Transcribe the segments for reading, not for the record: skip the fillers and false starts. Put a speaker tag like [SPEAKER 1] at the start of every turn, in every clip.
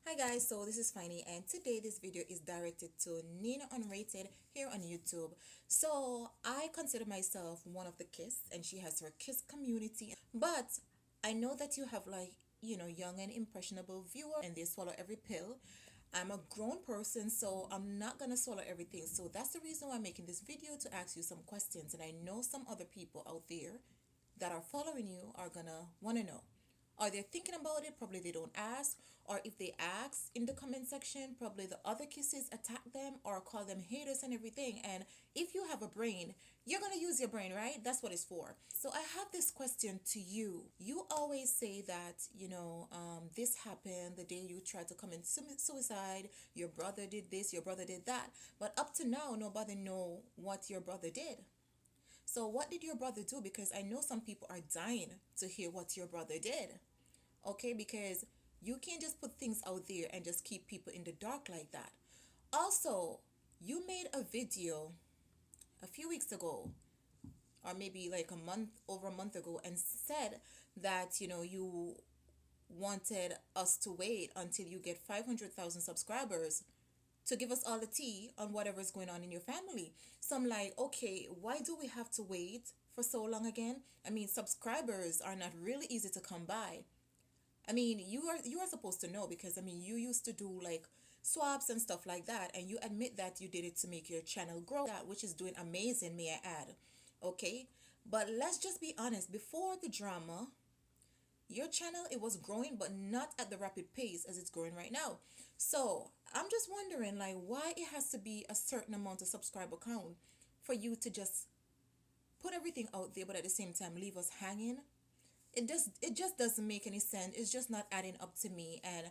[SPEAKER 1] Hi guys, so this is Finey and today this video is directed to Ninaunrated here on YouTube. So I consider myself one of the Kiss and she has her Kiss community. But I know that you have young and impressionable viewer and they swallow every pill. I'm a grown person, so I'm not gonna swallow everything. So that's the reason why I'm making this video, to ask you some questions. And I know some other people out there that are following you are gonna wanna know. Are they thinking about it? Probably they don't ask. Or if they ask in the comment section, probably the other kisses attack them or call them haters and everything. And if you have a brain, you're going to use your brain, right? That's what it's for. So I have this question to you. You always say that, this happened the day you tried to commit suicide. Your brother did this, your brother did that. But up to now, nobody know what your brother did. So what did your brother do? Because I know some people are dying to hear what your brother did. Okay, because you can't just put things out there and just keep people in the dark like that. Also, you made a video a few weeks ago, or maybe like over a month ago, and said that you wanted us to wait until you get 500,000 subscribers to give us all the tea on whatever's going on in your family. So I'm like, okay, why do we have to wait for so long again? I mean, subscribers are not really easy to come by. I mean, you are supposed to know, because I mean, you used to do like swaps and stuff like that, and you admit that you did it to make your channel grow, that which is doing amazing, may I add. Okay, but let's just be honest. Before the drama, your channel, it was growing, but not at the rapid pace as it's growing right now. So I'm just wondering, like, why it has to be a certain amount of subscriber count for you to just put everything out there, but at the same time leave us hanging. It just doesn't make any sense. It's just not adding up to me, and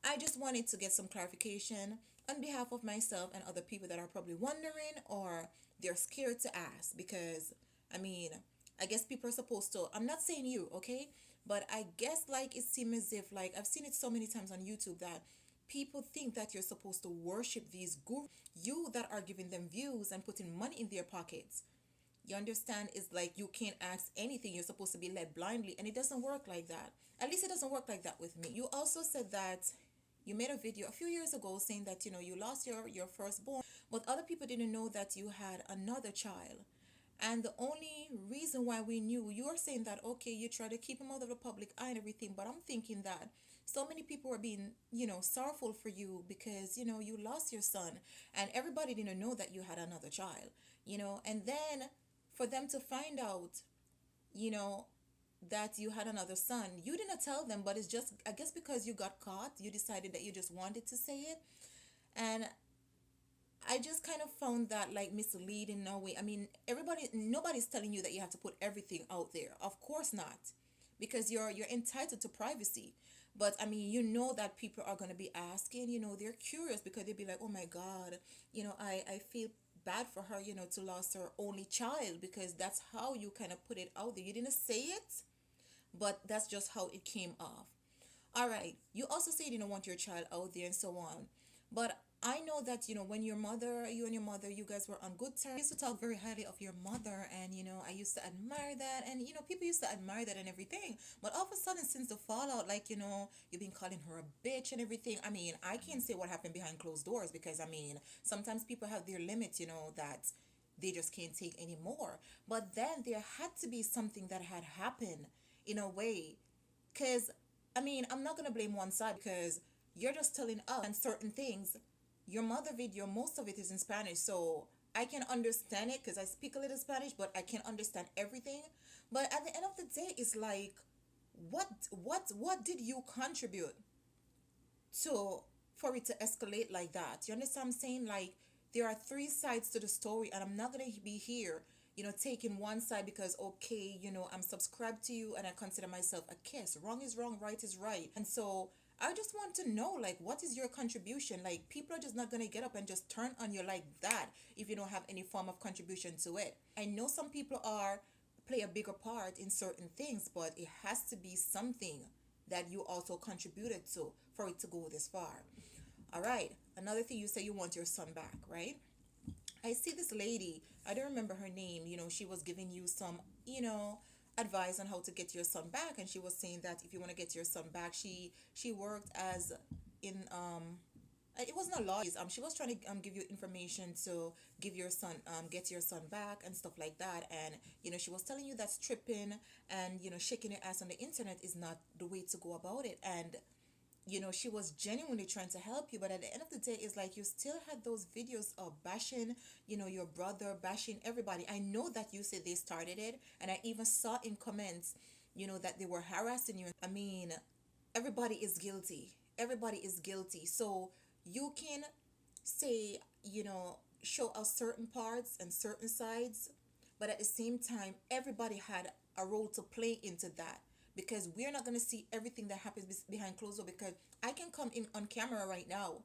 [SPEAKER 1] I just wanted to get some clarification on behalf of myself and other people that are probably wondering, or they're scared to ask. Because I mean, I guess people are supposed to, I'm not saying you, okay, but I guess like it seems as if, like, I've seen it so many times on YouTube that people think that you're supposed to worship these gurus, you that are giving them views and putting money in their pockets. You understand? It's like you can't ask anything. You're supposed to be led blindly, and it doesn't work like that. At least it doesn't work like that with me. You also said that you made a video a few years ago saying that you lost your firstborn, but other people didn't know that you had another child. And the only reason why we knew, you're saying that, okay, you try to keep him out of the public eye and everything, but I'm thinking that so many people were being, sorrowful for you because, you lost your son, and everybody didn't know that you had another child, and then for them to find out, you know, that you had another son, you didn't tell them, but it's just, I guess, because you got caught, you decided that you just wanted to say it. And I just kind of found that like misleading in a way. I mean, nobody's telling you that you have to put everything out there. Of course not, because you're entitled to privacy. But I mean, that people are gonna be asking. They're curious because they'll be like, oh my God, I feel bad for her, to lost her only child, because that's how you kind of put it out there. You didn't say it, but that's just how it came off. All right. You also say you didn't want your child out there and so on. But I know that, when you and your mother, you guys were on good terms. I used to talk very highly of your mother, and, I used to admire that. And, people used to admire that and everything. But all of a sudden, since the fallout, like, you've been calling her a bitch and everything. I mean, I can't say what happened behind closed doors, because, I mean, sometimes people have their limits, that they just can't take anymore. But then there had to be something that had happened in a way, because, I mean, I'm not going to blame one side, because you're just telling us and certain things. Your mother video, most of it is in Spanish, so I can understand it because I speak a little Spanish, but I can't understand everything. But at the end of the day, it's like, what did you contribute to for it to escalate like that? You understand what I'm saying? Like, there are three sides to the story, and I'm not gonna be here, taking one side because, okay, I'm subscribed to you and I consider myself a Kiss. Wrong is wrong, right is right. And so I just want to know, like, what is your contribution? Like, people are just not gonna get up and just turn on you like that if you don't have any form of contribution to it. I know some people play a bigger part in certain things, but it has to be something that you also contributed to for it to go this far. All right. Another thing, you say you want your son back, right? I see this lady, I don't remember her name, she was giving you some, advice on how to get your son back. And she was saying that if you want to get your son back, she worked as, in it wasn't a lot. She was trying to give you information to give your son get your son back and stuff like that. And she was telling you that stripping and shaking your ass on the internet is not the way to go about it. And she was genuinely trying to help you, but at the end of the day, it's like you still had those videos of bashing, your brother, bashing everybody. I know that you said they started it, and I even saw in comments, that they were harassing you. I mean, everybody is guilty. Everybody is guilty. So you can say, show us certain parts and certain sides, but at the same time, everybody had a role to play into that, because we're not going to see everything that happens behind closed door. Because I can come in on camera right now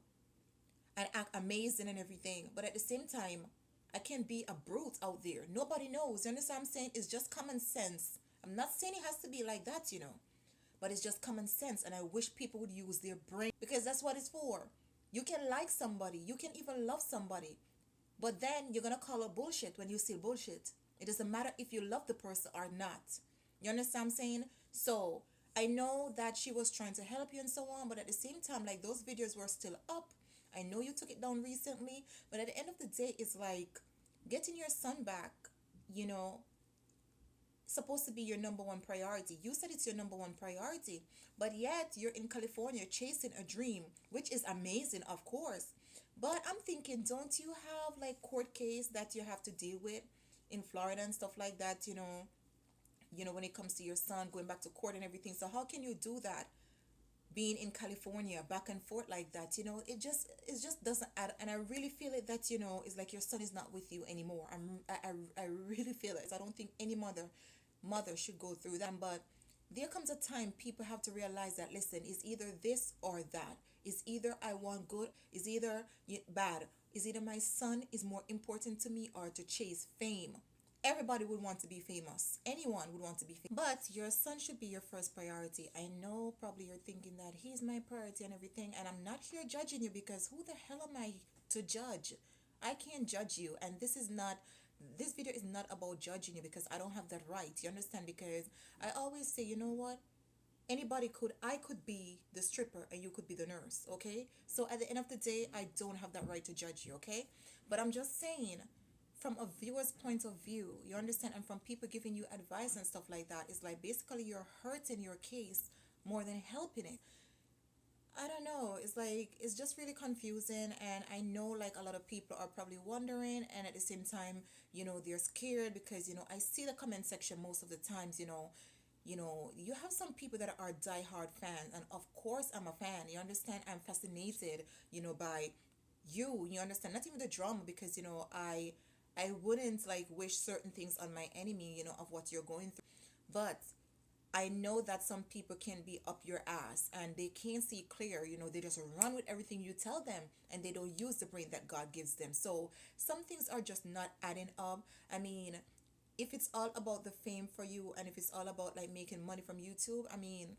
[SPEAKER 1] and act amazing and everything, but at the same time, I can be a brute out there. Nobody knows. You understand what I'm saying? It's just common sense. I'm not saying it has to be like that, but it's just common sense. And I wish people would use their brain, because that's what it's for. You can like somebody, you can even love somebody, but then you're gonna call it bullshit when you see bullshit. It doesn't matter if you love the person or not. You understand what I'm saying? So I know that she was trying to help you and so on, but at the same time, like, those videos were still up. I know you took it down recently, but at the end of the day, it's like getting your son back, you know, supposed to be your number one priority. You said it's your number one priority, but yet you're in California chasing a dream, which is amazing, of course. But I'm thinking, don't you have like court case that you have to deal with in Florida and stuff like that, when it comes to your son going back to court and everything. So how can you do that being in California back and forth like that? It just doesn't add. And I really feel it that it's like your son is not with you anymore. I really feel it. I don't think any mother should go through that. But there comes a time people have to realize that, listen, it's either this or that. It's either I want good, it's either bad. It's either my son is more important to me or to chase fame. Everybody would want to be famous. Anyone would want to be famous. But your son should be your first priority. I know probably you're thinking that he's my priority and everything, and I'm not here judging you, because who the hell am I to judge? I can't judge you, and this video is not about judging you, because I don't have that right. You understand? Because I always say, you know what? I could be the stripper and you could be the nurse, okay? So at the end of the day, I don't have that right to judge you, okay? But I'm just saying, from a viewer's point of view, you understand, and from people giving you advice and stuff like that, it's like basically you're hurting your case more than helping it. I don't know. It's like, it's just really confusing. And I know like a lot of people are probably wondering, and at the same time, they're scared, because, I see the comment section most of the times, you have some people that are diehard fans, and of course I'm a fan. You understand? I'm fascinated, by you understand? Not even the drama, because, I wouldn't like wish certain things on my enemy, of what you're going through. But I know that some people can be up your ass and they can't see clear, they just run with everything you tell them, and they don't use the brain that God gives them. So some things are just not adding up. I mean, if it's all about the fame for you, and if it's all about like making money from YouTube, I mean,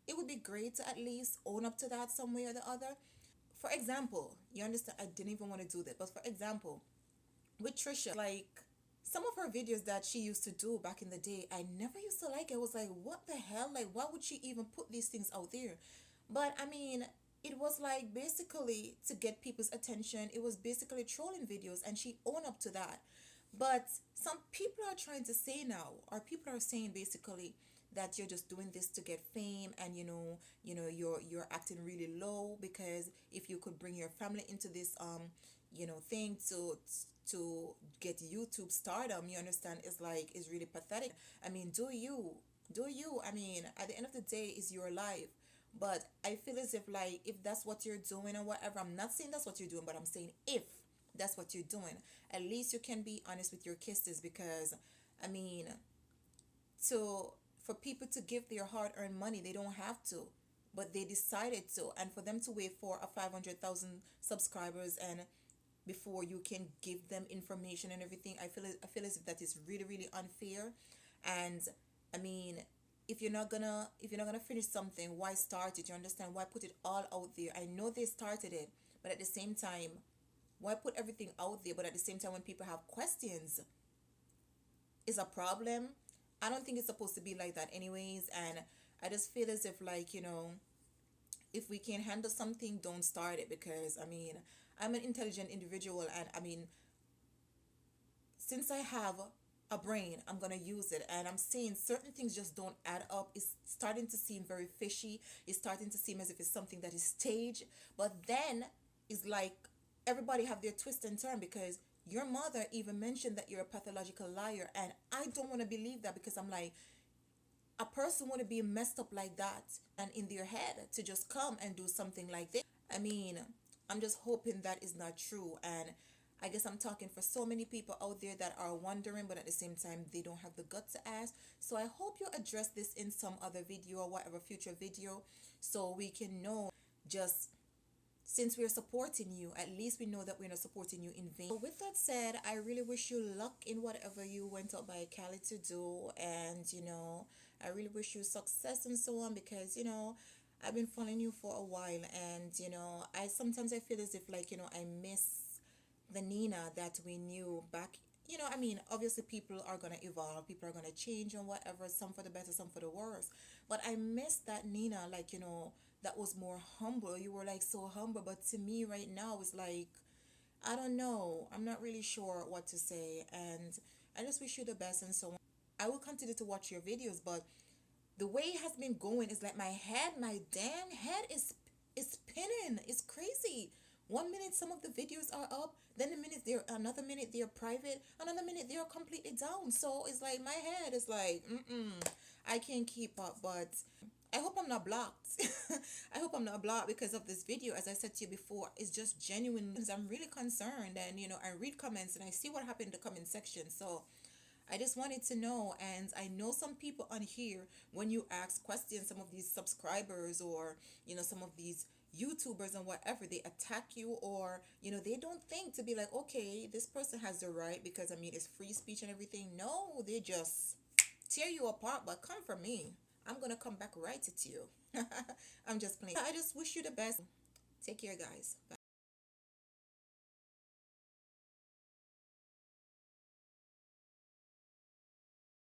[SPEAKER 1] it would be great to at least own up to that some way or the other. For example, you understand, I didn't even want to do that, but for example, with Trisha, like, some of her videos that she used to do back in the day, I never used to like it. I was like, what the hell? Like, why would she even put these things out there? But I mean, it was like basically to get people's attention. It was basically trolling videos, and she owned up to that. But some people are trying to say now, or people are saying basically that you're just doing this to get fame, and you're acting really low, because if you could bring your family into this thing to get YouTube stardom, you understand, it's like, it's really pathetic. I mean, do you I mean, at the end of the day, it's your life. But I feel as if, like, if that's what you're doing or whatever, I'm not saying that's what you're doing, but I'm saying if that's what you're doing, at least you can be honest with your kisses. Because I mean, for people to give their hard-earned money, they don't have to, but they decided to. And for them to wait for a 500,000 subscribers, and before you can give them information and everything, I feel as if that is really, really unfair. And I mean, if you're not gonna finish something, why start it? You understand? Why put it all out there? I know they started it, but at the same time, why put everything out there? But at the same time, when people have questions, is a problem. I don't think it's supposed to be like that anyways. And I just feel as if, like, If we can't handle something, don't start it, because I mean, I'm an intelligent individual, and I mean, since I have a brain, I'm gonna use it. And I'm saying certain things just don't add up. It's starting to seem very fishy. It's starting to seem as if it's something that is staged. But then it's like everybody have their twist and turn, because your mother even mentioned that you're a pathological liar, and I don't want to believe that, because I'm like, a person wouldn't be messed up like that and in their head to just come and do something like this. I mean, I'm just hoping that is not true. And I guess I'm talking for so many people out there that are wondering, but at the same time, they don't have the guts to ask. So I hope you address this in some other video or whatever future video, so we can know, just since we're supporting you, at least we know that we're not supporting you in vain. So with that said, I really wish you luck in whatever you went out by Cali to do. And, I really wish you success and so on, because, I've been following you for a while. And, I sometimes I feel as if, like, I miss the Nina that we knew back. I mean, obviously people are going to evolve, people are going to change and whatever, some for the better, some for the worse. But I miss that Nina, like, that was more humble. You were like so humble. But to me right now, it's like, I don't know. I'm not really sure what to say. And I just wish you the best and so on. I will continue to watch your videos, but the way it has been going is like my damn head is spinning. It's crazy. One minute some of the videos are up, then another minute they're private, another minute they're completely down. So it's like my head is like, I can't keep up. But I hope I'm not blocked. I hope I'm not blocked because of this video. As I said to you before, it's just genuine. I'm really concerned, and I read comments and I see what happened in the comment section. So I just wanted to know. And I know some people on here, when you ask questions, some of these subscribers, or some of these YouTubers and whatever, they attack you, or they don't think to be like, okay, this person has the right, because I mean, it's free speech and everything. No, they just tear you apart. But come for me, I'm gonna come back right at you. I'm just playing. I just wish you the best. Take care, guys. Bye.